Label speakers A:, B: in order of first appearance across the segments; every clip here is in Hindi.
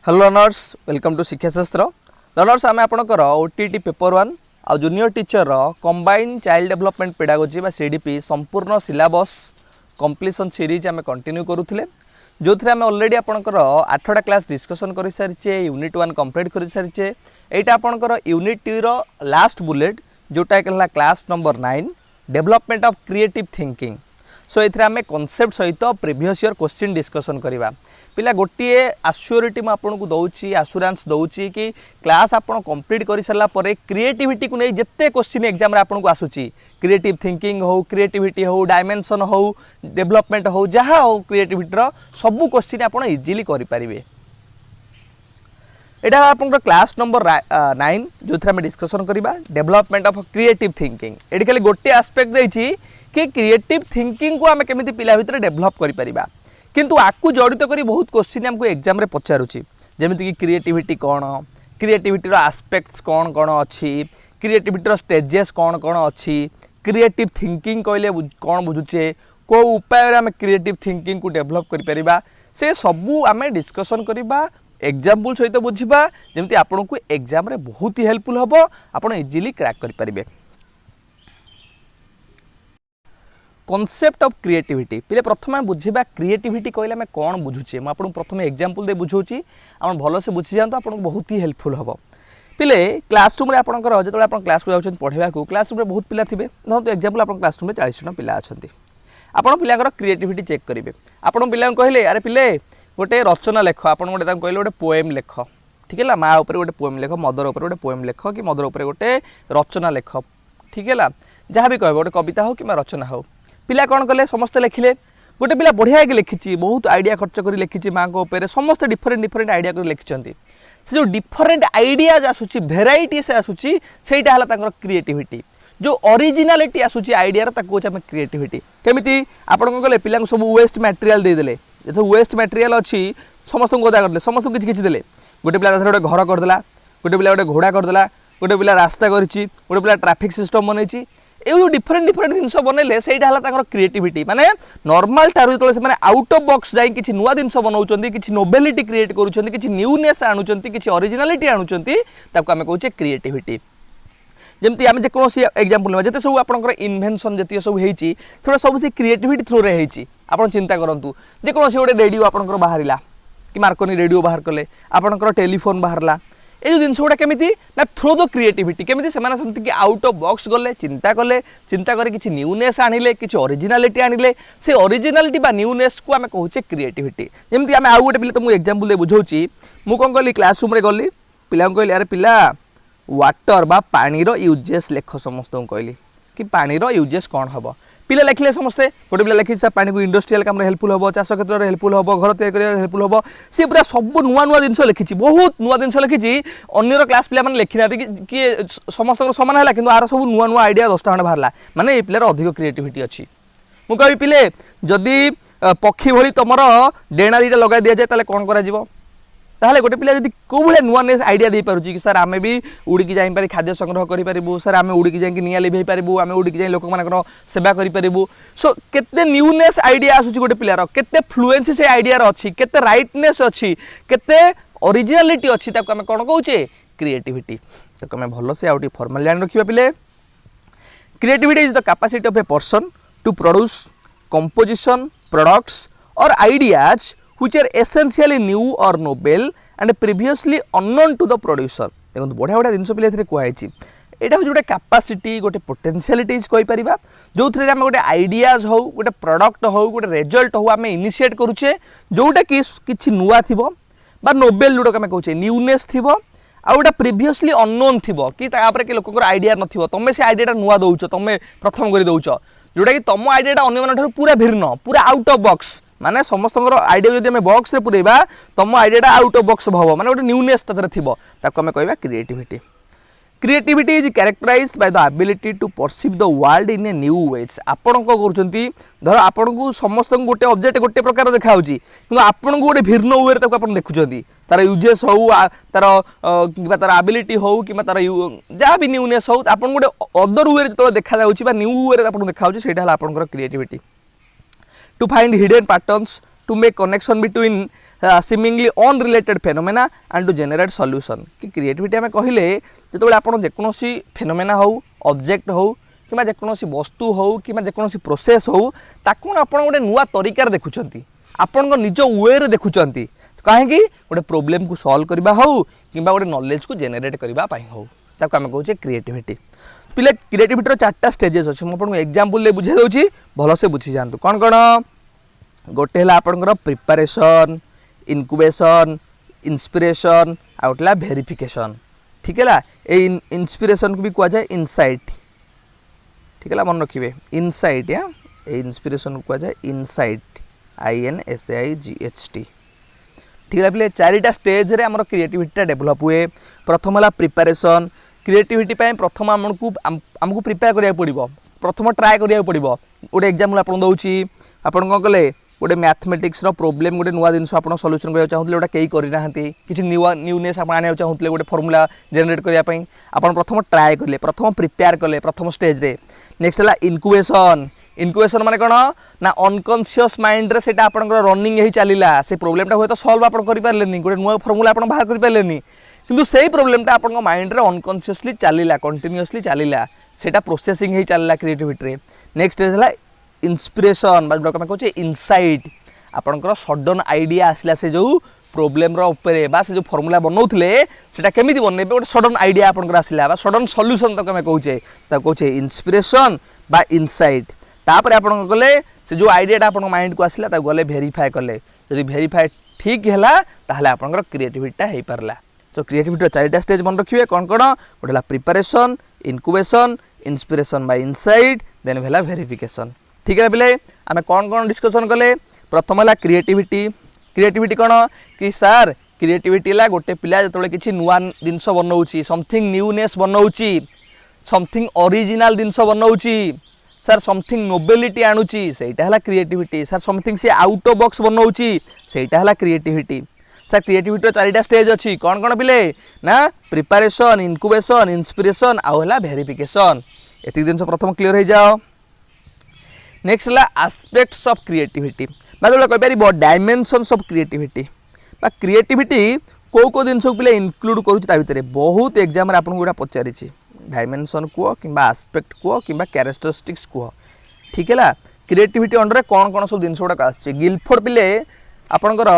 A: Hello learners welcome to Shikshashastra learners आम आपंकर ओटीटी पेपर 1 आ junior teacher combine child development pedagogy बा सीडीपी संपूर्ण सिलेबस कंप्लीशन सीरीज आम कंटिन्यू करूँ जो थे आम ऑलरेडी आपंकर 8टा क्लास डिस्कसन कर सारी यूनिट 1 कंप्लीट कर सारी यहाँ आपंकर यूनिट 2 रो लास्ट बुलेट जोटा कहला class number 9 development of creative thinking. So ये आम कॉन्सेप्ट सहित प्रीवियस ईयर क्वेश्चन डिस्कसन करवा पिला गोटे आश्योरिटी मुझे दूसरी आश्योरेंस दूसरी कि क्लास आप कंप्लीट कर सारा क्रिएटिविटी को नहीं जिते क्वेश्चन एग्जाम आपको आसूची क्रिएटिव थिंकिंग हो क्रिएटिविटी हो डायमेंशन हो डेवलपमेंट हो जहाँ हो क्रिएटिविटी सबू क्वेश्चन आप इजिली करेंगे। यहाँ आप क्लास नंबर 9 जो थे डिस्कसन करवा डेवलपमेंट ऑफ क्रिएटिव थिंकिंग। ये खाली गोटे आस्पेक्ट देती कि क्रिएटिव थिंकिंग को आम केमी पिला भितर डेभलप करिपरिबा किंतु आकु जड़ित करी बहुत क्वेश्चन आमको एग्जाम रे पचारुची जेमिति कि क्रिएटिविटी कौन क्रिएटिविटी रो एस्पेक्ट्स कौन कौन अच्छी क्रिएटिविटी रो स्टेजेस कौन कौन अच्छी क्रिएटिव थिंकिंग कहले कौन बुझुचे को उपाय रे आम क्रिएटिव थिंकिंग को डेभलप करिपरिबा से सबू आम डिस्कसन करवा एग्जाम्पल सहित बुझा जमी आपको एग्जाम रे बहुत ही हेल्पफुल हम आप इजिली क्रैक करेंगे। कॉन्सेप्ट ऑफ क्रिएटिविटी पिले प्रथम बुझा क्रिएटिविटी कहले आम कौन बुझुचे मुझे प्रथम एग्जाम्पल दे बुझाऊँगी आप भल से बुझी जातु आपको बहुत ही हेल्पफुल हम पिले क्लासरूम में आपंकर जो आप क्लास को जाऊँ पढ़ाया क्लासरूम में बहुत पिला थे धरते एग्जाम्पल आप क्लासरूम में 40 जन पिला अच्छा आपड़ पिलांकर क्रिएटिविटी चेक करेंगे आपड़ पिला कहले अरे पिले गोटे रचना लेख आप गोटे कहले गोटे पोएम लेख ठीक है माँ उपर गोटे पोएम लेख मदर उपर गोटे पोएम लेख कि मदर उपर गोटे रचना लेख ठीक है जहाँ भी कह गोटे कविता हो कि रचना हो पिला कौन कले समस्ते लिखिले गोटे पिला बढ़िया लिखी बहुत आइडिया खर्च कर लिखी माँ को ऊपर समस्त डिफरेंट डिफरेंट आइडिया कर लिखिं से जो डिफरेंट आइडियाज आसूची भेराइटी से आसूची सेटा है क्रिएटिविटी जो ओरिजिनालिटी आसूची आइडिया कौन आम क्रिएटिविटी केमी आपन कले पिला सब वेस्ट मटेरियल देदेले जो वेस्ट मटेरियल अच्छी समस्त को करदे समस्त किसी किसी देले गोटे पिला गोटे घर करदेला गोटे पिला गोटे घोड़ा करदेला गोटे पिला रास्ता करिछि गोटे पिला ट्रैफिक सिस्टम बनैछि ये डिफरेंट डिफरेंट जिनस बनइले से क्रिएटिविटी माने नॉर्मल टारू जो से आउट ऑफ बॉक्स जाई किछि नुआ जिनस बनाउछन्ती किछि नोवेलिटी क्रिएट करूछन्ती किछि न्यूनेस आणुछन्ती किछि ओरिजिनालिटी आणुछन्ती ताको आमे कहूछे क्रिएटिविटी। जमती आम जेकोसी एग्जांपल जते सब आपनकर इन्वेंशन जति सब हेछि थोड़ा सब से क्रिएटिविटी थ्रू रे हेछि आपन चिंता करंतु जेकोसी गोटे रेडियो आपनकर बाहरिला कि मार्कोनी रेडियो बाहर कले आपनकर टेलीफोन बाहरला ये जो जिनस गुड़ा केमी ना थ्रू द क्रिएटिविटी केमी से आउट ऑफ बॉक्स गले चिंता कर किसी न्यूनेस आनिले किसी ओरिजिनालिटी आनिले से ओरिजिनालिटी बा न्यूनेस को आम कहूचे क्रिएटिविटी। जमती आम आउ गोटे पिला तुमको एग्जांपल दे बुझाऊँगी मु कौन कली क्लासरूम गली पिला कहली अरे पिला वाटर बा पानीर यूजेस लेख समस्त कहली कि पानीर यूजेस कौन हम पिला लिखिले समस्ते गोटे पिला लिखी पानी को इंडस्ट्रियल काम हेल्पफुल हम चाष क्षेत्र में हेल्पफुल हम घर तैयारी हेल्पफुल हम सी पूरा सब नुआ नुआ जिन लिखी बहुत नुआ जिन लिखी अन्यर क्लास पिला लिखी ना किए समस्त सामान है कि आर सब नुआ नुआ आइडिया 10टा खंडे बाहर माने ये पिलार अधिक क्रिएटिविटी अच्छी मु कहि पिले जदि पक्षी भली तुम डेणा दीटा लगा दि जाए कौन करा ताहले गोटे पिला जदि को भाया नुआ नुआ आइडिया दे पारुची कि सर आमे भी उड़ीकी जाई पारि खाद्य संग्रह करि पारिबु सर आमे उड़ीकी जाई निया लिभेई पारिबु आमे उड़ीकी जाई लोक मानकर सेवा करि पारिबु सो केते न्यूनेस आइडिया आसुची गोटे पिलार केते फ्लुएंसी से आइडिया रो अछि केते राइटनेस अछि केते ओरिजिनालिटी अछि ताको आमे कोन कहूचे क्रिएटिविटी। ताको आमे भलो से आउटी फॉर्मल जान रखिबा पिले creativity is the capacity of a person to produce composition products और ideas which are essentially new or novel and previously unknown to the producer। देखो बढ़िया बढ़िया जिन पिले कहुई यहाँ हूँ गोटे कैपेसिटी गोटे पोटेंशियलिटीज कहीपर जो थे आम गोटे आइडियाज हो गोटे प्रोडक्ट हो गोटे रिजल्ट हो आम इनिशिएट करुचे जोटा कि किसी नुआ थी नोवेल जोटा आम कहूँ न्यूनेस थी आ गोटे प्रिवियसली अननोन थी कि कि लोक आइडिया नथिबो तुम से आइडिया नुआ दौच तुम प्रथम कर दौच जोटा कि तुम आइडिया अन्य पूरा भिन्न पूरा आउट ऑफ बॉक्स माने समस्त आइडिया जब बॉक्स रे पुरेबा तुम आइडिया आउट ऑफ बॉक्स भाव माने गोटे न्यूनेस तथरे थिबो ताको हमें कहबा creativity. Creativity is characterized by the ability to perceive the world in a new ways. आपण को करछंती धर आपण को समस्त गोटे ऑब्जेक्ट गोटे प्रकार देखा होची किंतु आपण को गोटे भिन्न वे ताको आपण देखुछंती तार यूजेस हो तार किबा तार एबिलिटी हो किबा तार जहाँ भी न्यूनेस हो आपण गोटे अदर वे जो देखा जाउची बा न्यू वे आपण देखा होची सेटा creativity. To find hidden patterns to make connection between seemingly unrelated phenomena and to generate solution कि क्रिएटिविटी आम कहले जो आप जेकोसी फेनोमेना हो ऑब्जेक्ट हो कि जेकोसी वस्तु हो कि जेकोसी प्रोसेस हो ताकू आप गोटे नुआ तरीकार देखुं आपण निज वे देखुं कहीं गोटे प्रोब्लेम को सॉल्व करबा हो कि गोटे नॉलेज को जेनेरेट करबा हो ताको आम कहूँ क्रिएटिविटी पिले क्रिएटिविटी चार्टा स्टेजेस अच्छे मुझे एग्जांपल बुझे दूसरी भलसे बुझी जातु कौन कौन गोटे है आपंकर प्रिपरेशन इनक्यूबेशन इंस्पिरेशन आउटला वेरिफिकेशन ठीक है ये इंस्पिरेशन को भी कह जाए इनसाइट ठीक है मन रखिए इनसाइट या इंस्पिरेशन को कह जाए इनसाइट INSAIGHT ठीक है पे चारिटा स्टेज रे आमर क्रिएटिविटी डेभलप हुए प्रथम है प्रिपरेशन क्रिएटिविटी प्रथम आमको प्रिपेयर करा पड़ो प्रथम ट्राए करा पड़ो गोटे एग्जाम्पल आप दूसरी आप कले गोटे मैथमेटिक्स प्रोब्लेम गोटे नुआ जिन आप सल्यूशन करा चाहते जोटा कई करना किसी न्यूनेस आप आने चाहते गोटे फर्मूला जेनेरेट करने आप प्रथम ट्राए कले प्रथम प्रिपेयर कले प्रथम स्टेज रे नेक्स्ट है इनक्यूबेशन इनक्यूबेशन माने कौन ना अनकॉन्शियस माइंड रे सेटा आपनकर रनिंग ही चलीला से प्रोब्लेमटा होय तो सॉल्व आपन करि पारलेनी गोटे नुआ फॉर्मूला आपन बाहर करि पारलेनी किंतु सेही प्रोब्लेमटा आपन माइंड रे अनकॉन्शियसली चलीला कंटीन्यूअसली चलीला सेटा प्रोसेसिंग ही चलीला क्रिएटिविटी रे नेक्स्ट है इंस्पिरेशन बा जोटा कहूँ इनसाइट आपनकर सडन आइडिया आसला से जो प्रोब्लेम रो ऊपर बा से जो फॉर्मूला बनौथिले सेटा केमिति बनैबे गोटे सडन आइडिया आपनकर आसला बा सडन सॉल्यूशन तक हमें कहूँ इंस्पिरेशन बा इनसाइट तापर आप गले से जो आइडियाटा आप माइंड को आसला गले भेरीफाए कले जदि भेरीफाए ठीक है ताहले आपनकर क्रिएटिविटीटा हो पारला तो क्रिएटिविटी चारिटा स्टेज मन रखिए कौन कौन गोटे preparation incubation inspiration by insight then भेला वेरिफिकेशन ठीक है पिले आम कौन कौन डिस्कसन कले प्रथम है क्रिएटिविटी क्रिएटिविटी कौन कि सार क्रिएटिविटी है गोटे पिला जो किसी नुआ जिनस बनाऊँच समथिंग न्यूनेस बनाऊँच समथिंग ओरिजिनल जिनस बनाऊँच सर समथिंग नोबेलिटी आणुची सेटा है क्रिएटिविटी सर समथिंग से आउट ऑफ बॉक्स बनाऊँच सेटा है क्रिएटिविटी सर क्रिएटिविटी चारिटा स्टेज अच्छी कौन कौन पिले ना प्रिपरेशन इनक्यूबेशन इंस्पिरेशन आउ है वेरिफिकेशन एति जिन प्रथम क्लियर हो जाओ नेक्स्ट है एस्पेक्ट्स ऑफ क्रिएटिविटी जो कह डायमेंशन्स ऑफ क्रिएटिविटी क्रिएटिविटी कौ जिन पिले इनक्लूड कर बहुत एग्जाम आपको गोटा पचारि डायमेंशन कह कि एस्पेक्ट कह कि कैरेक्टरिस्टिक्स कह ठीक है क्रिएटिविटी अंडर कौन कौन सब जिन गुड़ाक आस गिलफोर्ड पिले आपणकर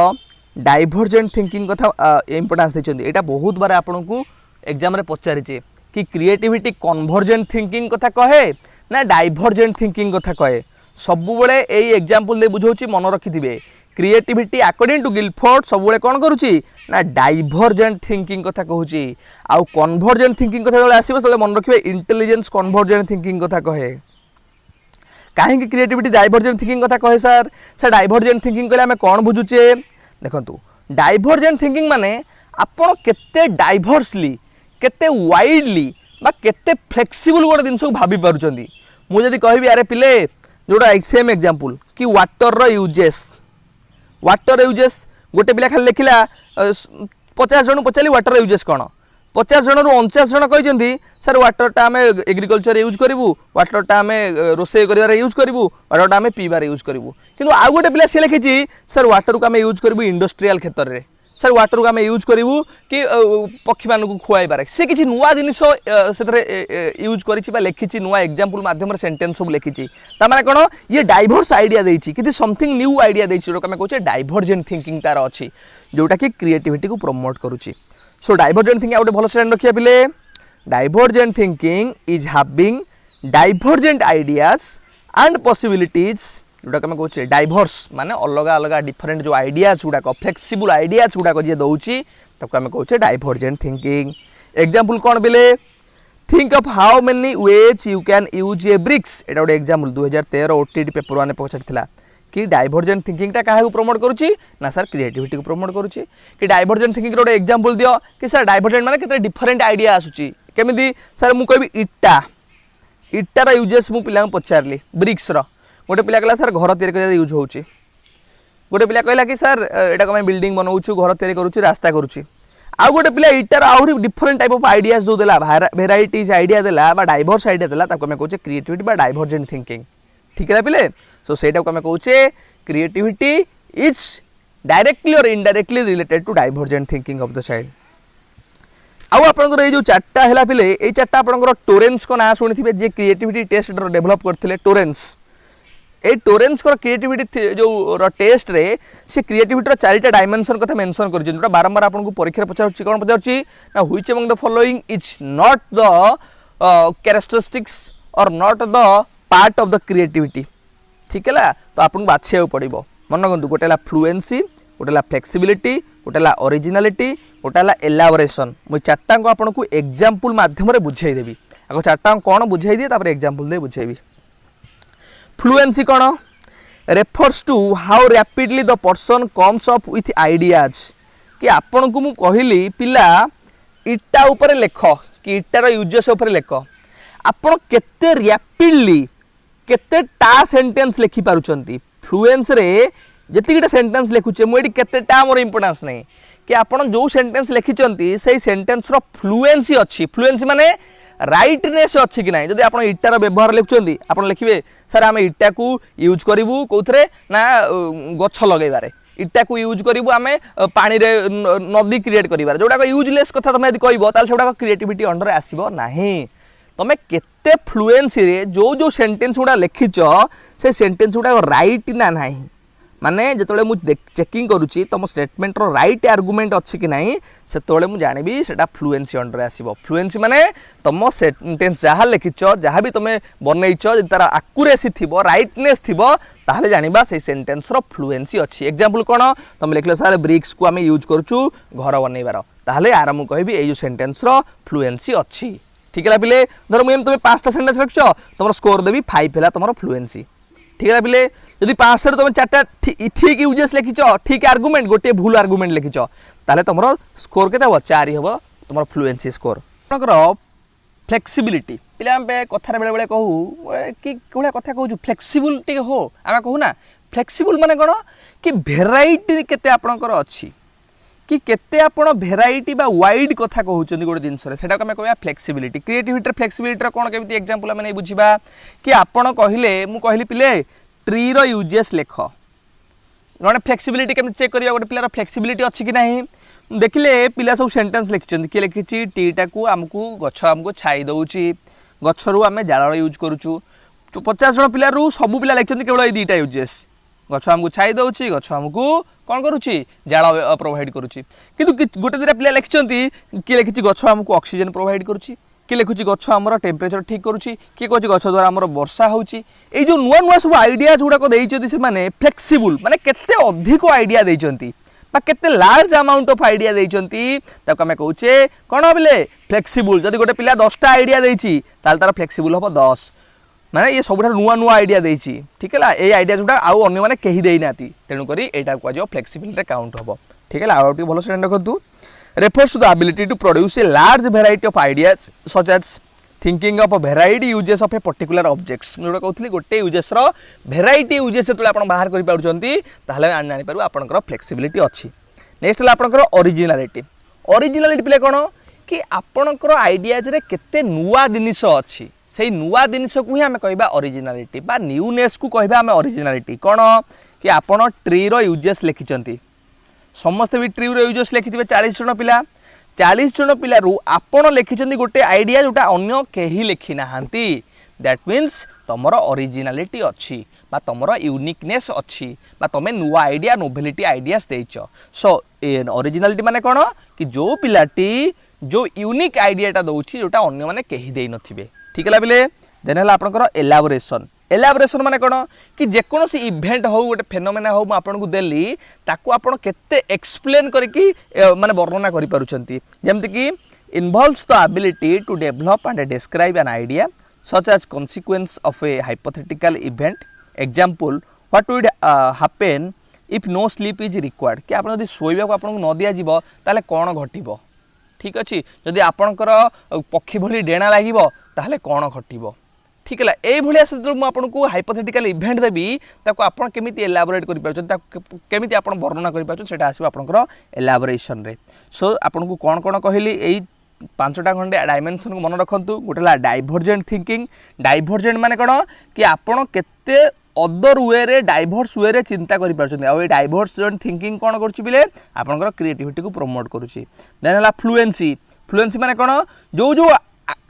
A: डाइभर्जेंट थिंकिंग कथा इंपोर्टेंस देते यहाँ बहुत बार आपन को एग्जाम पचारि कि क्रिएटिविटी कन्वर्जेंट थिंकिंग कथा कहे ना डाइभर्जेंट थिंकिंग कथा कहे सब बेले यही एग्जाम्पल दे बुझाऊँ मन रखिथे क्रिएटिविटी अकॉर्डिंग टू गिलफोर्ड सब बेले कौन करुच्ची ना डाइभर्जेंट थिंकिंग कथा कहूँ आउ कन्वर्जेंट थिंकिंग कथा जो आसो मन रखिए इंटेलिजेंस कन्वर्जेंट थिंकिंग कथा कहे कहीं क्रिएटिविटी डाइभर्जेंट थिंकिंग कथा कहे सर सर डाइभर्जेंट थिंकिंग कहले आम कौन बुझुचे देखो डाइभर्जेंट थिंकिंग माने आपण केते डाइभर्सली केते वाइडली बा केते फ्लेक्सिबल गोटे जिनस को भाभी पारुचंदी मुझे कहबी अरे पिले जोड़ा सेम एग्जांपल कि वाटर यूजेस गोटे पिला खाली लिखला 50 जन पचारि वाटर यूजेस कौन 50 जन रु 49 जन कहते सर वाटरटा आम एग्रिकल्चर यूज करूँ वाटरटा आम रोषे कर यूज करूँ वाटरटा आम पीबार यूज करूँ किंतु आउ गोटे पिला सी लिखी सर वाटर को आम यूज करूँ इंडस्ट्रियल क्षेत्र में सर वाटर को आम यूज करूँ कि पक्षी मानक खुआबार सी किसी नुआ जिनिस यूज कर लिखी नुआ एग्जांपल माध्यम सेंटेंस सब लिखी तार कौन ये डाइभर्स आइडिया देती कि समथिंग न्यू आइडिया देती जो आम कहे डाइभर्जेंट थिंकिंग तार अच्छी जोटा कि क्रिएटिविटी को प्रमोट करुच्ची सो डाइभर्जेंट थिंकिंग गोटे भल स्टैंड रखिए पिले divergent thinking is having divergent ideas and possibilities जोटा कि कहे डाइभर्स माने अलग अलग डिफरेंट जो आइडियाज गुड़ाक फ्लेक्सिबल आइडियाज गुड़ाक जी दौची ताको आम कहे डाइभर्जेंट थिंकिंग एग्जांपल कौन बिले think of how many ways you can use a bricks एटा गोटे एग्जांपल 2013 ओटीटी पेपर वन पचार कि डाइभर्जेंट थिंकिंगटा क्या प्रमोट करुच्ची ना सर क्रिएटिविटी को प्रमोट करुच्ची कि डाइभर्जेंट थिंकिंग गोटे एग्जांपल दियो कि सर डाइभर्जेंट माने केते डिफरेंट आइडिया आसुची केमिति सर मु कहबी इट्टार यूजेस मु पिला पचारली ब्रिक्स रो गोटे पिला कहला सर घर तैयारी यूज होउची गोटे पिला कहला कि सर एटा को मैं बिल्डिंग बनाऊछु घर तैयारी करूछु रास्ता करूछु आउ गोटे पिला इट्टार आउरी डिफरेंट टाइप ऑफ आइडियाज जो देला वेराइटीज आइडिया देला बा डाइभर्स आइडिया देला ताको मैं कहूचे क्रिएटिविटी बा डाइभर्जेंट थिंकिंग ठीक है पिले सो सेटा को आम कहे क्रिएटिविटी इज डायरेक्टली और indirectly related to divergent thinking of the child. आउ आपनकर ए जो चारटा हैला पिले ए चारटा आपनकर टोरेंस को ना सुनिथिबे जे क्रिएटिविटी टेस्ट डेवलप करथिले टोरेंस। ए टोरेंस को क्रिएटिविटी जो टेस्ट रे से क्रिएटिविटी रो चारटा डायमेंशन कथा मेंशन कर जोटा बारंबार आपनको परीक्षा पचारछि कोन पचारछि ना which among the following is not the characteristics or not the part of the creativity. ठीक है तो आपको बाछिया पड़ो मन रखु गोटे फ्लुएंसी गोटे फ्लेक्सिबिलिटी गोटे ओरिजिनालिटी गोटे एलाबोरेशन मुझे चार्टा को आपको एग्जांपल माध्यम बुझेदेवी आगे चार्टा कौन बुझे दिए एग्जांपल दे बुझेबी। फ्लुएंसी कौन refers to how rapidly the person comes up with ideas कि आपण को मु कहली पिला इटा ऊपर लेख कि इटार यूजेस ऊपर लेख आपण केते रैपिडली केते टा सेंटेंस लिखि पारुचंती। फ्लुएंस रे जतिकिटा सेंटेंस लिखुचे मुझे केते टा मोर इंपोर्टेंस नहीं कि आपण जो सेंटेंस लिखिचंती से सेंटेंस रो फ्लुएंसी अच्छी। फ्लुएंसी माने राइटनेस अच्छी कि नहीं। जदि आप इटार व्यवहार लिखुचंती आप लिखिबे सर आम इटा को यूज करिवु कोथरे ना गछ लगेबारे इटा को यूज करिवु आमे पानी रे नदी क्रिएट करिबारे जोडा यूजलेस कथा तमे यदि कहबो ताल सेडा क्रिएटिविटी अंडर आसीबो नाही। तमे केते फ्लुएंसी रे जो सेंटेंस गुड़ा लिखिच से सेंटेंस गुड़ा राइट ना नहीं माने जिते मुझे चेकिंग करुच्ची तुम स्टेटमेंट रो राइट आर्गुमेंट अच्छी कि नहीं से मुझे जानवी से फ्लुएंसी अंडर आसो। फ्लुएंसी माने तुम सेंटेंस जहाँ लिखिच जहाँ भी तुम बनईच तार आकुरेसी थी राइटनेस थी ताहले जानिबा से सेंटेंस रो फ्लुएंसी अच्छी। एग्जांपल कौन तुम लिखल सर ब्रिक्स को आम यूज करूँ घर बनइबार ताहले आर मु कहबी ए सेंटेंस रो फ्लुएंसी अच्छी। ठीक है पिले धर मुझे तुम 5टा सेंटेंस रखिछ तुम स्कोर देवी 5 है तुम फ्लुएंसी। ठीक है पिले जदि 5 तुम 4टा ठीक यूजेस लिखिछ ठीक आर्गुमेंट गोटे भूल आर्गुमेंट लिखिछ ताले तुम स्कोर के 4 हम तुम फ्लुएंसी स्कोर। फ्लेक्सिबिलिटी पिले आम कथार बेले बेले कहू कि कौन कथा कहूँ फ्लेक्सिबिलिटी हो आम कहू ना फ्लेक्सिबल माने कौन कि भेराइटी केते आपणकर अच्छी कि केते आपण भेराइटी बा वाइड कथा कहउछन गोटे जिनस रे सेटा को हम कहया फ्लेक्सिबिलिटी। क्रिएटिविटी फ्लेक्सिबिलिटी कोन केमिति एग्जांपल हम नै बुझिबा कि आपण कहिले मु कहली पिले ट्री रो यूजेस लेख गणे फ्लेक्सिबिलिटी केमिति चेक करिया गोटे पिलार फ्लेक्सिबिलिटी अछि कि नाही देखिले पिला सब सेंटेंस लिखिछन कि लिखिछि टीटा को हमकु गछ हमकु छाई दउछि गछरु हमें जाळ यूज करूछु 50 जण पिला रु सब पिला लिखिछन केवल ए दुईटा यूजेस गछ हमकु छाई दउछि गछ हमकु कौन करुच्ची जाल प्रोवाइड करुच्ची किंतु गोटे दुटा पिला लिखिछंती किए लिखिछि गछ हमकु ऑक्सीजन प्रोवाइड करुच्ची किए लिखुछि गछ हमर टेम्परेचर ठीक करुच्ची किए कहछि गछ द्वारा हमर वर्षा होउची। ए जो नुआ नुआ सब आइडियाज गुडा को देइछंती से माने फ्लेक्सिबल माने केते अधिक आइडिया देइछंती बा केते लार्ज अमाउंट ऑफ आइडिया देइछंती ताको हमें कहउचे कोन बिले फ्लेक्सिबल। जदि गोटे पिला 10टा आइडिया देइछि ताल तार फ्लेक्सिबल हो 10 माने ये सब नुआ नुआ आइडिया देइछि। ठीक है ये आइडिया जोटा आउ अन्य माने कहि देइ नाती तेनु करी एटा को जो फ्लेक्सिबिलिटी काउंट हबो। ठीक है आउ भलो से रखतु refers to the ability to produce a large variety of ideas such as thinking of a variety uses of a particular objects जोटा कहउथली गोटे यूजेस रो वेराइटी यूजेस तो आपण बाहर करि पाउछंती ताहले जानि पारु आपनकर फ्लेक्सिबिलिटी अछि। नेक्स्ट हला आपनकर ओरिजिनालिटी। ओरिजिनालिटी पिले कोन कि आपनकर आइडियाज रे केते नुआ जिनिस अछि से नुआ जिनिस को ही आम कहबा ओरिजिनालिटी बा न्यूनेस को कहबा आम ओरिजिनालिटी। कौन कि आपण ट्री रो यूजेस लिखिचंती समस्त भी ट्री रो यूजेस लिखिथिबे 40 जण पिला 40 जण पिला रु आपण लिखिचंती गोटे आइडिया जोटा अन्य केही लिखि नाहांती दैट मीन्स तमर ओरिजिनालिटी अच्छी बा तमर यूनिकनेस अच्छी बा तमे नुआ आइडिया नोवेलिटी आइडियास देइछ। सो ओरिजिनालिटी माने कौन कि जो पिलाटी जो यूनिक आइडियाटा दउछि जोटा अन्य माने केही देइ नथिबे। ठीक है पिले देन है आपनकर एलाबोरेशन। एलाबोरेशन माने कोन कि जेकोसी इवेंट हो गोटे फेनोमेना हो आपन को देली ताको आपन केते एक्सप्लेन करके माने वर्णना करि पारुचंती जेमति कि involves the ability to develop and describe an idea such as consequence of a hypothetical event. Example what would happen if no sleep is required कि आपन यदि सोइबा को आपन को न दिया जिवो ताले कोन घटिबो। ठीक अच्छे जदि आपणकर पक्षी भली डेणा लगे ताहले कौन घटो। ठीक है ये मुझे हाइपोथेटिकल इवेंट देवी ताको आपण केमिति एलाबोरेट करि पाउछन केमिति आपण वर्णना करि पाउछन सेटा आसीबो आपणकर एलाबोरेशन रे। सो आपन को कौन कौन कहली एई पांचटा खंडे डायमेंशन को मन रखु गोटे डाइभर्जेंट थिंकिंग डाइभर्जेंट माने कौन कि आपण केते अदर वे रे डाइभर्स वे रे चिंता करि पारछन आ डाइभर्जेंट थिंकिंग कौन करुच्ची आपनकर क्रिएटिविटी को प्रमोट करुच्ची देन हला फ्लुएंसी फ्लुएंसी माने कौन जो जो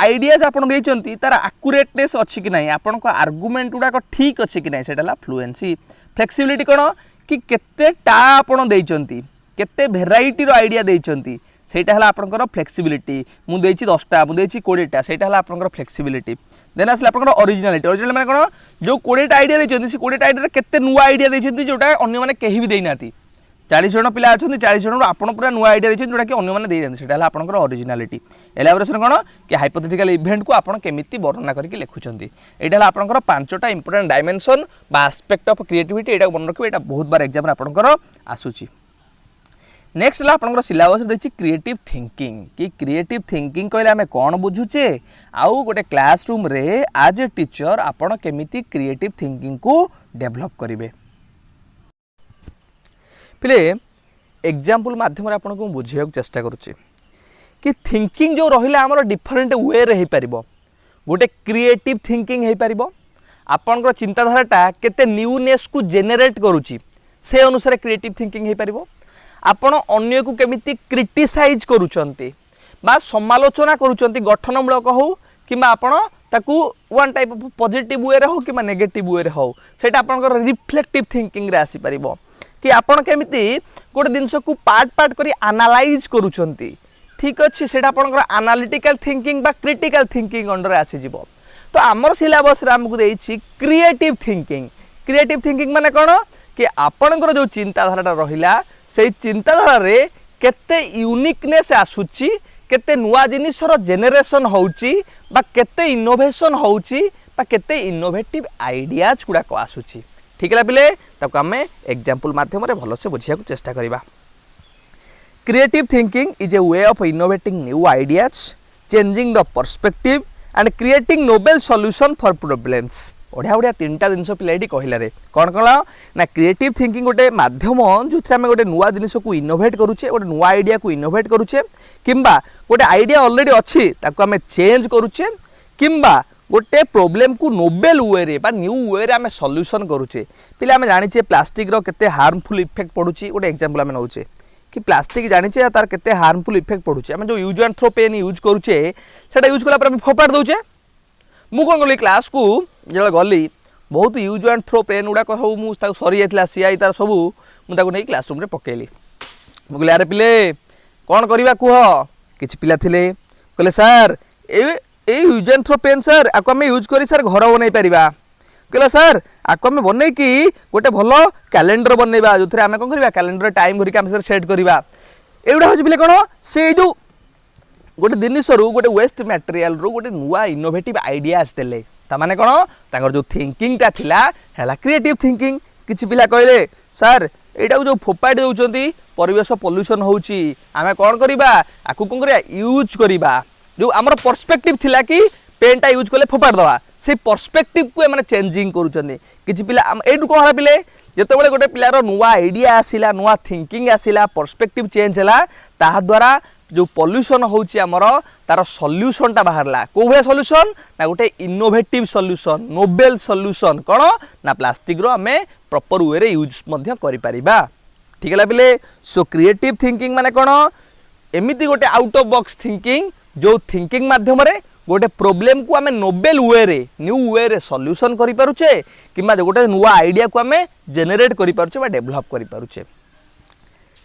A: आइडियाज आपन देइचंती तार एक्यूरेटनेस अछि कि नाही आपन को आर्गुमेंट गुडा ठीक अछि कि नाही सेटा फ्लुएंसी फ्लेक्सिबिलिटी कौन कि केते टा आपन देइचंती केते भेराइटी रो आइडिया देइचंती सेटा हला आपनकर फ्लेक्सिबिलिटी मु देइची 10टा मु देइची 20टा सेटा हला आपनकर फ्लेक्सिबिलिटी देन आसला आपनकर ओरिजिनलिटी ओरिजिनल माने कोन जो 20टा आइडिया देइचंती से 20टा आइडिया रे केते नुवा आइडिया देइचंती जोटा अन्य माने केही भी देइनाती 40 जन पिला अछंती 40 जन आपन पूरा नुवा आइडिया देइचंती जोटा कि अन्य माने देइनाती सेटा हला आपनकर ओरिजिनलिटी एलाबोरेशन कोन कि हाइपोथेटिकल इवेंट को आपन केमिति वर्णना करके लिखुचंती एटा हला आपनकर पांचटा इंपोर्टेंट डायमेंशन बा एस्पेक्ट ऑफ क्रिएटिविटी एटा मन रखिबे एटा बहुत बार एग्जाम रे आपनकर आसुची नेक्स्ट है आपंकर सिलेबस देखिए क्रिएटिव थिंकिंग कि क्रिएटिव थिंकिंग कहले आम कौन बुझुचे आउ गोटे क्लासरूम रे आज ए टीचर आपण केमिति क्रिएटिव थिंकिंग को डेवलप करेंगे पिले एग्जांपल माध्यम आपन को बुझाइया चेष्टा करुच्ची कि थिंकिंग जो रहिला हमर डिफरेंट वे रे हो पारिबो गोटे क्रिएटिव थिंकिंग हो पारिबो आपनकर चिंताधाराटा केते न्यूनेस को जेनेरेट करुच्ची से अनुसार क्रिएटिव थिंकिंग हो पारिबो आपण अन्य को केमिति क्रिटिसाइज करूचंती बा समालोचना करूचंती गठनमूलक हो किंबा आपण ताकू one type of positive way रे हो किंबा नेगेटिव वे रे हो सेटा आपनकर रिफ्लेक्टिव थिंकिंग रे आसी परिबो कि आपण केमिति गोटे जिंस को पार्ट पार्ट करी एनालाइज करूचंती ठीक अछि सेटा आपनकर एनालिटिकल थिंकिंग बा क्रिटिकल थिंकिंग अंडर आसी जिवो तो हमर सिलेबस रे हमकु देइछि क्रिएटिव थिंकिंग माने कोन कि आपनकर जो चिंताधाराटा रहिला से चिंताधारा रे केते यूनिकनेस आसुची केते नुआ जिनिसर जेनेरेशन होउची बा केते इनोवेशन होउची बा केते इनोवेटिव आइडियाज गुडा को आसुची ठीक है पिले ताको हमें एग्जांपल माध्यम रे भलो से बुझिया को चेष्टा करिबा creative thinking is a way of innovating new ideas changing the perspective and creating Nobel solution for problems बढ़िया बढ़िया 3टा जिनस पिलाटी कहले कौन कौन ना क्रिएटिव थिंकिंग गोटे माध्यम जो आम गोटे नुआ जिनिस को इनोवेट करुचे गोटे नुआ आइडिया को इनोवेट करुचे किंबा गोटे आइडिया ऑलरेडी अच्छी ताको आम चेंज करुचे किंबा गोटे प्रोब्लेम को नोबेल वे रे बा न्यू वे रे आम सॉल्यूशन करुचे पिला आम जानिचे प्लास्टिक रो केते हार्मफुल इफेक्ट पड़ुची गोटे एग्जांपल आम नौचे कि प्लास्टिक जानिचे तार केते हार्मफुल इफेक्ट पड़ुचे आम जो use and throw pen use करुचे सेटा यूज कला पर आम फोपाड़ दउचे मु कौन कली क्लास को जो गली बहुत यूज एंड थ्रो पेन गुड़ाक सब मुझे सरी जाता सीआई तार सब मुझे क्लासरूम रे पकेली मुझे यार पिले कौन करवा कह किसी पिला थिले कहले सर ए use and throw pen sir आपको आम यूज करी सर घर बनई पारिबा कहला सर आपको आम बनई कि गोटे भल कैलेंडर बनइबा जो आम कौन करवा कैलेंडर टाइम घरिक आम सेट करवा एगुड़ा हूँ पिले कौन से जो गोटे जिनिस गोटे वेस्ट मटेरियल गोटे नुआ इनोवेटिव आइडिया आसते ताने कौन ताकर जो थिंकिंग टा थिला हैला क्रिएटिव थिंकिंग किछि पिला कहले सर एटा जो फोपाड़ी दउचंती परिवेश पोल्यूशन होउची आमे कौन करबा आकु कौन करबा यूज करबा जो हमर पर्सपेक्टिव थिला कि पेन टा यूज करले फोपाड़ दवा से पर्सपेक्टिव को माने चेंजिंग करूचंती किछि पिला एटु कहला पिले जते बेले गोटे पिलार नुआ आइडिया आसिला नुआ थिंकिंग आसिला पर्सपेक्टिव चेंज हैला ताहा द्वारा जो पॉल्यूशन होउची हमर तार सॉल्यूशन टा बाहरला को भले सॉल्यूशन ना गोटे इनोवेटिव सॉल्यूशन नोबेल सॉल्यूशन कोन ना प्लास्टिक रो हमें प्रॉपर वे रे यूज मध्य करि परिबा ठीक है पिले सो क्रिएटिव थिंकिंग माने कोन एमिति गोटे आउट ऑफ बॉक्स थिंकिंग जो थिंकिंग माध्यम रे गोटे प्रॉब्लम को हमें नोबेल वे रे न्यू वे रे सॉल्यूशन करि पारुचे किबा गोटे नुवा आइडिया को हमें जनरेट करि पारुचे बा डेवलप करि पारुचे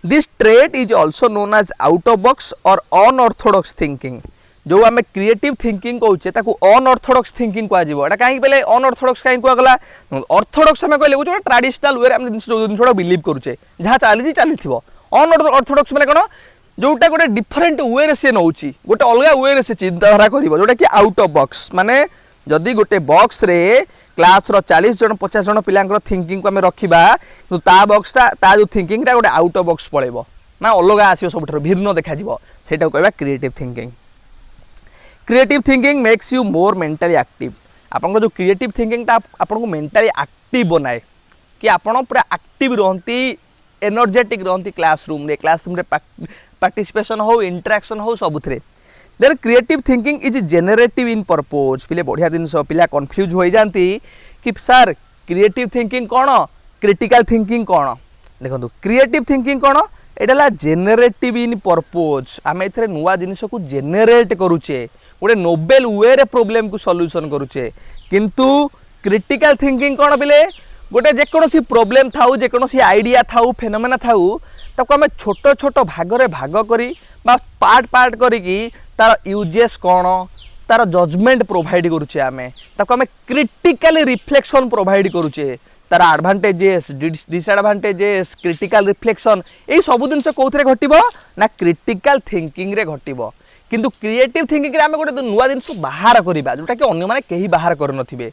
A: this trait is also known as out of box or unorthodox thinking जो आम क्रिएटिव थिंकिंग कहूचे ताकू अनऑर्थोडॉक्स थिंकिंग कह कहीं पहले अनऑर्थोडॉक्स कहीं कहला ऑर्थोडॉक्स आम कहले जो ट्रेडिशनल वे आम जिनसा बिलीव करुचे जहाँ चली चली अनऑर्थोडॉक्स मैंने कौन जोटा गोटे डिफरेंट वे रे से नौची गोटे अलग वे रे से चिंताधारा करिवो जोटा कि आउट ऑफ बॉक्स माने जदि गोटे बॉक्स रे क्लास रो 40 जन 50 जन पिलांकर थिंकिंग को आम रखिबा तो ता बॉक्स ता जो थिंकिंग ता गोटे आउट ऑफ बॉक्स पळेबो ना अलग आसीबो सबठर भिन्न देखा जिवो सेटा कहबा creative thinking creative thinking makes you more mentally active आपन जो क्रिएटिव थिंकिंग ता आपन को मेंटली एक्टिव बनाए कि आपन पूरा एक्टिव रहंती एनर्जेटिक रहंती क्लासरूम रे पार्टिसिपेशन हो इंटरेक्शन हो सबुथरे then creative thinking is generative in purpose पिले बढ़िया जिनस पिला कन्फ्यूज हो जाती कि सर क्रिएटिव थिंकिंग कौन क्रिटिकल थिंकिंग कौन देखो क्रिएटिव थिंकिंग कौन एटा जेनरेटिव इन पर्पज आम ए नुआ जिनस को जेनेरेट करुचे गोटे नोबेल वे रे प्रोब्लेम को सॉल्यूशन करुचे किंतु क्रिटिकल थिंकिंग कौन पिले गोटे जेकोसी प्रोब्लेम थाउ जेकोसी आइडिया थाउ फेनोमेना थाउ ताको आम छोट छोट भागरे भाग करी बा पार्ट पार्ट करी तार यूजेस कौन तार जजमेंट प्रोवाइड करुचे आम ताको आम क्रिटिकली रिफ्लेक्शन प्रोवाइड करुचे तार एडवांटेजेस डिसएडवांटेजेस क्रिटिकल रिफ्लेक्शन यही सब जिन कौन घटब ना क्रिटिकल थिंकिंग रे घटब किंतु क्रिएटिव थिंकिंग रे आम गोटे नुआ जिन बाहर करवा जोटा कि अन्य माने कहीं बाहर करनथिबे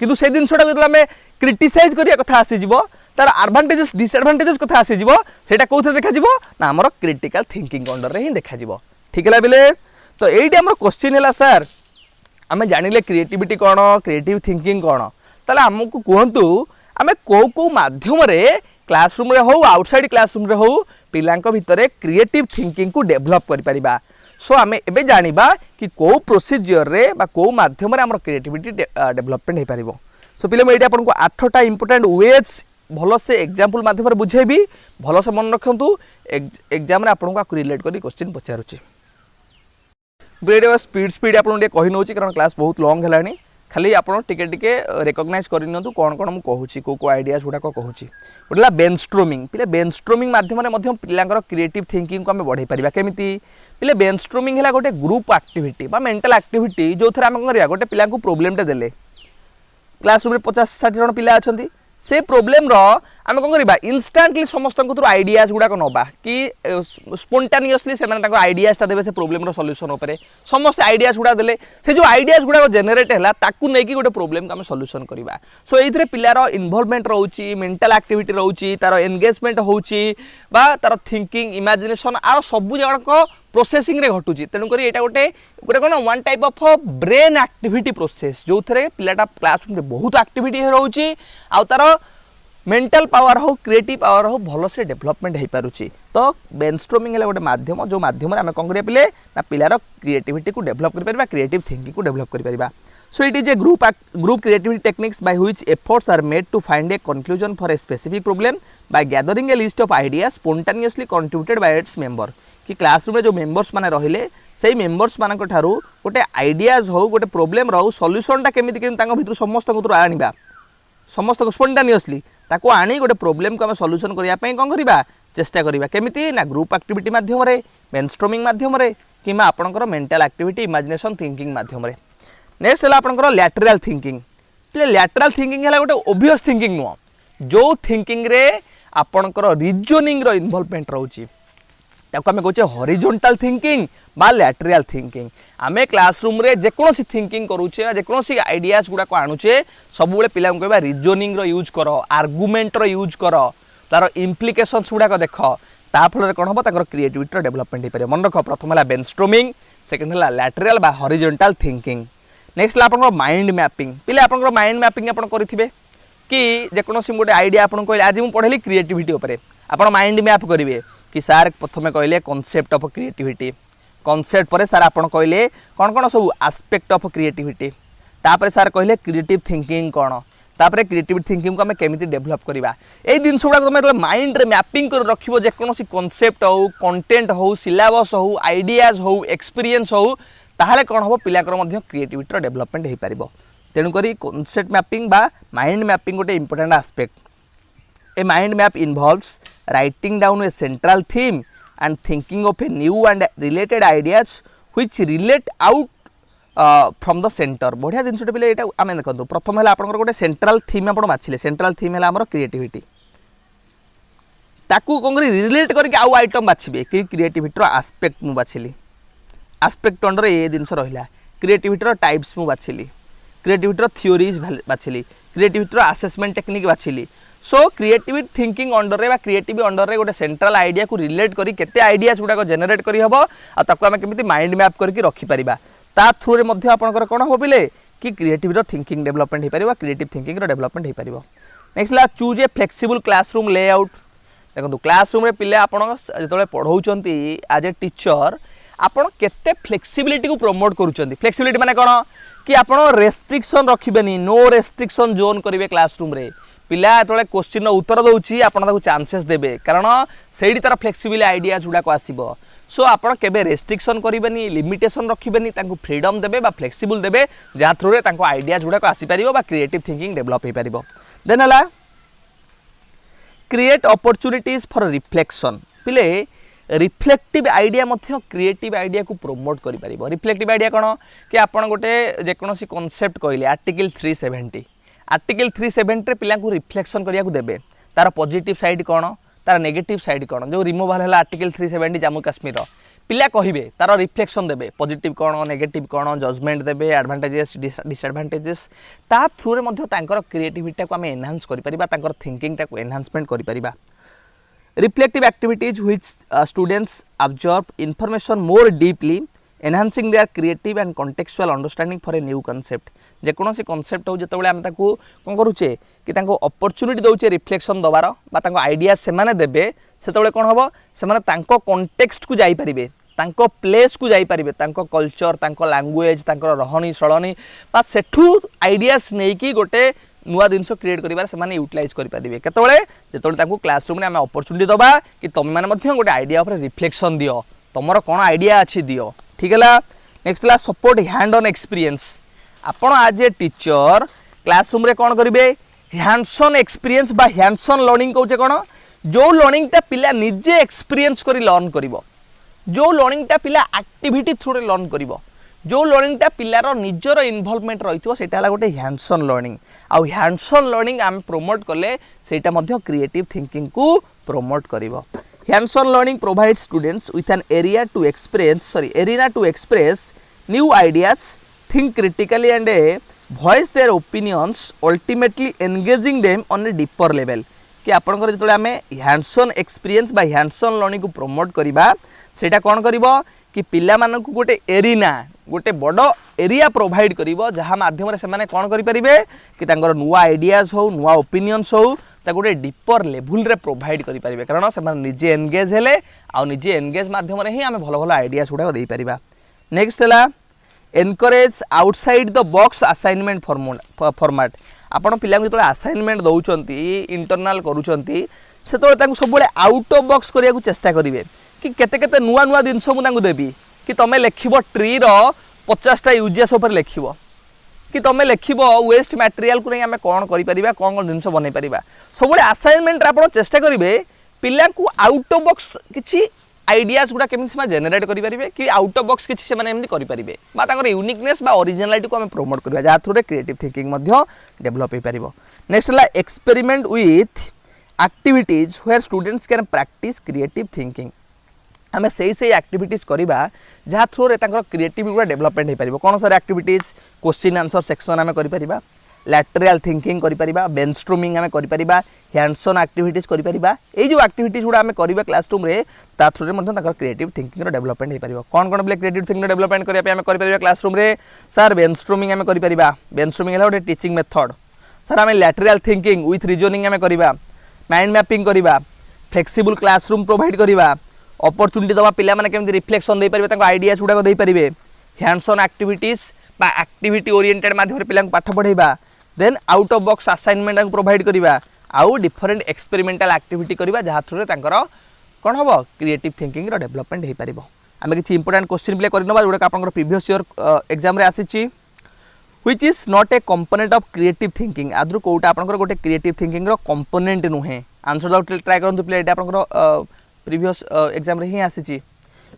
A: किंतु से जिनटा जो आम क्रिटिसाइज करिया कथा आसीजिवो तार एडवांटेजेस डिसएडवांटेजेस कथा आसीजिवो सेटा कोथरे देखा जिवो ना हमर क्रिटिकल थिंकिंग अंडर रे ही देखा जिवो ठीक है बिले तो एइटी हमर क्वेश्चन हैला सर आम जानिले क्रिएटिविटी कौन क्रिएटिव थिंकिंग कौन ताले हमकु कहंतु आम को माध्यम रे क्लासरूम रे हो आउटसाइड क्लासरूम रे हो पिलांक भितरे क्रिएटिव थिंकिंग को डेवलप करि परिबा सो आम एबे जानिबा कि को प्रोसीजर रे बा को माध्यम रे हमर क्रिएटिविटी डेवलपमेंट हे परिबो सो पिले मैं आपको 8टा इंपोर्टेंट वेज भल से एग्जांपल माध्यम रे बुझेबी भल से मन रखंतु एग्जाम रे आपको रिलेट करी क्वेश्चन पचारुची वीडियो स्पीड आपको कहि नउची कारण क्लास बहुत लॉन्ग हेलानी खाली आप रिकग्नाइज कर कौन कौन मुझे को आइडियाज गुड़ाक कहूँ गोटे ब्रेनस्टॉर्मिंग पिले ब्रेनस्टॉर्मिंग माध्यम पिलांकर क्रिएटिव थिंकिंग को आम बढ़ाई पारिबा केमिति पिले ब्रेनस्टॉर्मिंग है गोटे ग्रुप एक्टिविटी बा मेंटल एक्टिविटी जो थे आम करिया गोटे पिला प्रोब्लेम टे देले क्लासरूम 50-60 जन पिला अच्छा से प्रोब्लेम रो आम कौन करवा इनस्टांटली समस्त थ्रू आइडियाज गुड़ाक नवा कि स्पोंटानियसली से आइडियाज देवे से प्रोब्लेम रो सॉल्यूशन उपरे समस्त आइडियाज गुड़ा देले से जो आइडियाज गुड़ा जेनेरेट है ताकू नहीं गोटे प्रोब्लेम को आम सॉल्यूशन करवा सो ये पिलार इन्वॉल्वमेंट रोची मेंटल एक्टिविटी रोची तार एंगेजमेंट होची बा तार थिंकिंग इमेजिनेशन आर सब जगह प्रोसेसिंग रे घटुची तेणुक ये गोटे गोटे कौन one type of brain activity process जो थे पिलाटा क्लासरूम रे बहुत एक्टिविटी रोची आ तार मेंटल पावर हो क्रिएटिव पावर हो भल से डेवलपमेंट हो पारुची तो ब्रेनस्टॉर्मिंग है गोटे माध्यम जो माध्यम आम कौन करिया पिले ना पिलार क्रिएटिविटी को डेवलप कर पारिबा क्रिएटिव थिंकिंग को डेवलप कर पारिबा so it is a group creativity techniques by which efforts are made to find a conclusion for a specific problem by gathering a list of ideas spontaneously contributed by its member कि क्लासरूम जो मेंबर्स माने रहिले से मेंबर्स मानक ठारू गोटे आइडियाज हो गोटे प्रोब्लेम रो सॉल्यूशनटा केमिति भितर समस्त भीतर आनिबा समस्त स्पोंटानियसली ताको आनी गोटे प्रोब्लेम को आम सॉल्यूशन करने कौन करवा चेष्टा करवा केमिति ना ग्रुप एक्टिविटी माध्यम रे ब्रेनस्टॉर्मिंग माध्यम रे किंवा आपनकर मेंटल एक्टिविटी इमेजिनेशन थिंकिंग माध्यम रे नेक्स्ट है आपनकर लैटरल थिंकिंग लैटरल थिंकिंग है गोटे ओबियस थिंकिंग नुह जो थिंकिंग रे आपनकर रीजनिंग रो इन्वॉल्वमेंट रोची ताको आम कहचे हॉरिजॉन्टल थिंकिंग बा लैटरल थिंकिंग आमे क्लासरूम रे जेकोसी थिंकिंग करूचे जेकोसी आइडियाज गुड़ा को आणुचे सब बेले पिला कहबा रीजनिंग रो यूज करो आर्गुमेंट रो यूज करो तार इम्प्लिकेशंस गुड़ा देख ता फल कौन हम तार क्रिएटिविटी रो डेवलपमेंट हो पारे मन रख प्रथम है ब्रेनस्टॉर्मिंग सेकेंड है लैटरल बा हॉरिजॉन्टल थिंकिंग नेक्स्ट है आपन माइंड मैपिंग पिले आपन माइंड मैपिंग आपन करिथिबे कि जेकोसी गोटे आइडिया आपन कहले आज मु पढ़ेली क्रिएटिविटी ऊपर आपन माइंड मैप करिवे कि सार प्रथम कहले कॉन्सेप्ट ऑफ क्रिएटिविटी कॉन्सेप्ट पर सार आपन कहले कौन कौन सब एस्पेक्ट ऑफ क्रिएटिविटी तापर सार कहले क्रिएटिव थिंकिंग कौन तापर क्रिएटिव थिंकिंग को आम केमिति डेवलप करवा ए जिनस गुड़ा तुम माइंड रे मैपिंग कर रखिबो जेकोसी कॉन्सेप्ट हो कंटेंट हो सिलेबस हो आइडियाज हो एक्सपीरियंस हो ताहले कौन हम पिलाकर मध्य क्रिएटिविटी डेवलपमेंट हो पारिबो तेणुक कॉन्सेप्ट मैपिंग बा माइंड मैपिंग गोटे important aspect A mind map involves writing down a central theme and thinking of a new and related ideas which relate out from the center. बढ़िया जिनस पे ये आम देखो प्रथम है आप गोटे सेंट्राल थीम आप बाछिले सेंट्राल थीम है आम क्रिएटिविटी ताकू कौन रिलेट करके आउ आइटम बाछिबे कि क्रिएटिविटी आस्पेक्ट मु बाछिली आस्पेक्ट अंडर ये जिनस रहा क्रिएटिविटी टाइप्स मु बाछिली क्रिएटिविटी थ्योरीज बाछिली क्रिएटिविटी आसेसमेंट टेक्निक बाछिली सो क्रिएटिव थिंकिंग अंडर रे क्रिएटिव अंडर रे गोटे सेंट्रल आइडिया को रिलेट करी केते आइडियाज गुडा जेनेरेट करी हबो आ ताको हम केमिति माइंड मैप करके रखि परिबा ता थ्रू रे मध्ये आपनकर कोन हो पिले कि क्रिएटिव रो थिंकिंग डेवलपमेंट हे परिबा क्रिएटिव थिंकिंग रो डेवलपमेंट हे परिबा नेक्स्ट ला choose a flexible classroom layout देखो क्लासरूम रे पिले आपन जतले पढौचंती एज ए टीचर आपण केते फ्लेक्सिबिलिटी को प्रमोट करूछंती फ्लेक्सिबिलिटी माने कोन कि आपण रेस्ट्रिक्शन रखिबेनी नो रेस्ट्रिक्शन जोन करिवे क्लासरूम रे पिला तळे क्वेश्चन उत्तर दउची आपण ताको चांसेस देबे कारण सेडी तार फ्लेक्सिबल आइडिया जुडा को आसीबो सो आपण केबे रेस्ट्रिक्शन करिबेनी लिमिटेशन रखिबेनी ताको फ्रीडम देबे बा फ्लेक्सिबल देबे जा थ्रू रे ताको आइडिया जुडा को आसी परिबो बा क्रिएटिव थिंकिंग डेवलप हे परिबो देन हला क्रिएट अपॉर्चुनिटीज फॉर रिफ्लेक्शन पिले रिफ्लेक्टिव आइडिया मध्य क्रिएटिव आइडिया को प्रमोट करि परिबो रिफ्लेक्टिव आइडिया कोन कि आपण गोटे जे कोनोसी कांसेप्ट कहले आर्टिकल 370 आर्टिकल 370 रे पिला को रिफ्लेक्शन करिया को देबे तार पॉजिटिव साइड कोन तार नेगेटिव साइड कोन जो रिमूवल हला आर्टिकल 370 जम्मू काश्मीर रो पिला कहिबे तार रिफ्लेक्शन देबे पॉजिटिव कोन नेगेटिव कोन जजमेंट देबे एडवांटेजेस डिसएडवांटेजेस ता थ्रू रे मध्य तांकर क्रिएटिविटी को हम एनहांस करि परिबा तांकर थिंकिंग ता को एनहांसमेंट करि परिबा reflective activities which students absorb information more deeply enhancing their creative and contextual understanding for a new concept जे कोनोसी कांसेप्ट हो जतबेले हम ताको कोन करूचे कि ताको अपॉर्चुनिटी दउचे रिफ्लेक्शन दबार बा ताको आइडिया से माने देबे सेतबेले कोन हबो से माने ताको कॉन्टेक्स्ट को जाई परिबे ताको प्लेस को जाई परिबे ताको कल्चर ताको लैंग्वेज ताको रहणी सळणी बा सेठू आइडियास नै कि गोटे नुआ जिनस क्रिएट करिबार से माने यूटिलाइज करि परिबे केतबेले जेतबेले ताको क्लासरूम रे हम अपॉर्चुनिटी दबा कि तुम माने मध्य गोटे आइडिया ऊपर रिफ्लेक्शन दियो तमरो कोन आइडिया अछि दियो ठीक हैला नेक्स्ट ला सपोर्ट हैंड ऑन एक्सपीरियंस आपण आज ए टीचर क्लासरूम रे कोन करिवे हैंड्स ऑन एक्सपीरियंस बा हैंड्स ऑन लर्निंग कहउचे कोन जो लर्निंग ता पिला निजे एक्सपीरियंस करी लर्न करिवो जो लर्निंग ता पिला एक्टिविटी थ्रू रे लर्न करिवो जो लर्निंग टा पिलार निजर इन्वॉल्वमेंट रही सेटा गोटे हैंड्स ऑन लर्निंग आउ हैंड्स ऑन लर्निंग आम प्रमोट कले सेटा मध्य क्रिएटिव थिंकिंग को प्रमोट करिवो hands on learning provide students with an area to express new ideas think critically and voice their opinions ultimately engaging them on a deeper level कि आपनकर जतले हमें हैंड्स ऑन एक्सपीरियंस बा हैंड्स ऑन लर्निंग को प्रमोट करिबा सेटा कोन करिवो कि पिला मानक गोटे एरिना गोटे बड़ एरिया प्रोवाइड करिवो जहा माध्यम से माने कोन करि परिबे कि तांगर नुवा आइडियाज हो नुवा ओपिनियंस हो ता गोटे डीपर लेवल रे प्रोवाइड करि परिबे कारण से माने निजे एंगेज हेले आ निजे एंगेज माध्यम रे ही हमें भलो भलो आइडियाज उडा देई परिबा नेक्स्ट हला encourage outside the box assignment format आपण पिला को जतले असाइनमेंट दउचंती इंटरनल करूचंती से तो तांको सब बेले आउट ऑफ बॉक्स करिया को चेष्टा करिवे कि केते केते नुआ नुआ जिनस मु तांको देबी कि तमे लेखिबो ट्री रो 50टा यूजेस ऊपर लेखिबो कि तमे लेखिबो वेस्ट मटेरियल को नै हमें कोन करि परिबा कोन जिनस बनै परिबा सब बेले असाइनमेंट रे आपण चेष्टा करिवे पिला को आउट ऑफ बॉक्स किछि आइडियाज गुडा केमिति मा जनरेट करि परिबे कि आउट ऑफ बॉक्स किछि से माने एमति करि परिबे बा तांकर यूनिकनेस बा ओरिजिनलिटी को हमें प्रमोट करबा जा थ्रू रे क्रिएटिव थिंकिंग मध्य डेवलप हे परिबो नेक्स्ट ला experiment with activities where students can practice creative thinking आम से एक्टिविटीज करवा जहाँ थ्रू रे क्रिएटिविटी डेवलपमेंट हो पार कौन sir activities question answer section आम कर लैटरल थिंकिंग कर ब्रेनस्टॉर्मिंग आम कर हैंड्स ऑन एक्टिविटीज कर जो एक्टिविटीज गुड़ा आम करवा क्लासरूम रे ता थ्रू रे क्रिएटिव थिंकिंग डेवलपमेंट हो पार कौन कौन बोले क्रिएटिव थिंकिंग डेवलपमेंट करने आम कर क्लासरूम रे सर ब्रेनस्टॉर्मिंग आम कर ब्रेनस्टॉर्मिंग है गोटे टीचिंग मेथड सर आम लैटरल थिंकिंग विथ रीजनिंग आम करवा माइंड मैपिंग करवा फ्लेक्सिबल क्लासरूम प्रोवाइड करवा अपॉर्चुनिटी दवा पिला माने केमति रिफ्लेक्शन दे परिबे ताको आइडियाज गुडा को दे परिबे हैंड्स ऑन एक्टिविटीज बा एक्टिविटी ओरिएंटेड माध्यम रे पिला पाठ पढाइबा then out of box assignment को प्रोवाइड करबा आउ डिफरेंट एक्सपेरिमेंटल एक्टिविटी करबा जहा थ्रू रे तांकर कोन हबो क्रिएटिव थिंकिंग रो डेवलपमेंट हे परिबो आमे किछि इंपोर्टेंट क्वेश्चन प्ले करनबा जोडा आपनकर प्रीवियस ईयर एग्जाम रे आसीछि which is not a component of creative thinking आद्रु कोटा आपनकर गोटे क्रिएटिव थिंकिंग रो कंपोनेंट नुहे आंसर दाउ ट्राई करंतु प्ले एटा आपनकर प्रीवियस एग्जाम रे ही आसी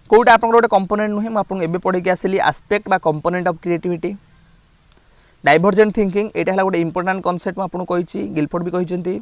A: कोटा आपन गोटे कंपोनेंट नुहे आपन एबे पढे के आसली एस्पेक्ट बा component of creativity divergent thinking एटा हला गोटे इंपोर्टेंट कांसेप्ट आपन कहिछि गिलफोर्ड भी कहिसंती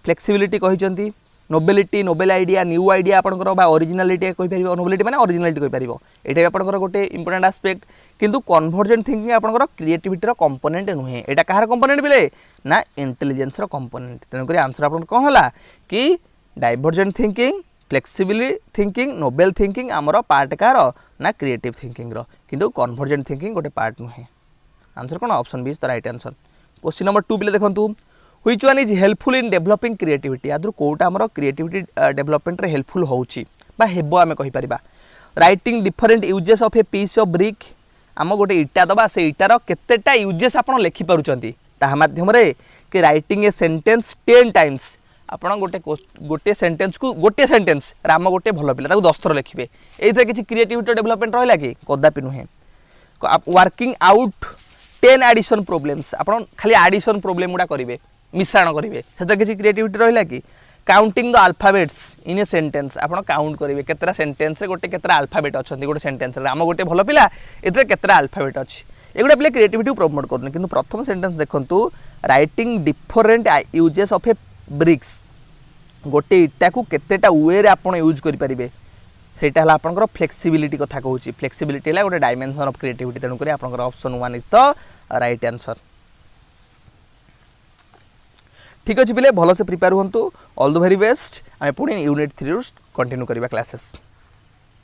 A: फ्लेक्सिबिलिटी कहिसंती novelty novel idea new idea आपनकर बा ओरिजिनलिटी कहि परिबो नोबेलिटी माने ओरिजिनलिटी कहि परिबो एटा आपनकर गोटे इंपोर्टेंट एस्पेक्ट किंतु कन्वर्जेंट थिंकिंग आपनकर क्रिएटिविटी रो कंपोनेंट नुहे एटा कहार कंपोनेंट बिले ना इंटेलिजेंस रो कंपोनेंट तेन करी आंसर आपन कोन हला कि divergent thinking flexibility thinking novel thinking आमर पार्ट कार ना क्रिएटिव थिंकिंग रो किंतु कन्वर्जेंट थिंकिंग गोटे पार्ट नुहे आंसर कोन option B is the right answer question number 2 बिले देखंतु which one is helpful in developing creativity आदर कोटा आमर क्रिएटिविटी डेवलपमेंट रे हेल्पफुल होउची बा हेबो आमे कहि परिबा writing different uses of a piece of brick आम गोटे इटा दबा से इटार केतेटा यूजेस आप लिखिपारुंट ता माध्यम कि राइटिंग ए सेंटेंस 10 टाइम्स आपड़ गोटे सेंटेंस को गोटे सेंटेंस आम गोटे भल पिला 10 थर लिखे ये किसी क्रिएटिविटी डेवलपमेंट रहा कि कदापि नुहे वर्किंग आउट 10 एडिशन प्रोब्लेम्स आप खाली एडिशन प्रोब्लेम गुड़ा करेंगे मिश्रण करेंगे से किसी क्रिएटिविटी रहा कि counting the alphabets in a sentence आप काउंट करेंगे केतरा सेंटेंस गोटे केतरा अल्फाबेट अच्छा गोटे सेंटेंस आम गोटे भल पिला ये केतरा अल्फाबेट अच्छी एगुड़ा पे क्रिएटिविटी प्रमोट करनी कि प्रथम सेंटेंस देखु writing different uses of a bricks गोटे इटा को केतेटा वे रे आप यूज करेंगे सेटा है आपंकर फ्लेक्सिबिलिटी कथा कहूँ फ्लेक्सिबिलिटी है गोटे डायमेंशन ऑफ क्रिएटिविटी तेणुक आपंकर option 1 is the right answer ठीक अच्छे पिले भल से प्रिपेयर हूँ ऑल द वेरी बेस्ट आम पुणी यूनिट 3 कंटिन्यू करवा क्लासेस।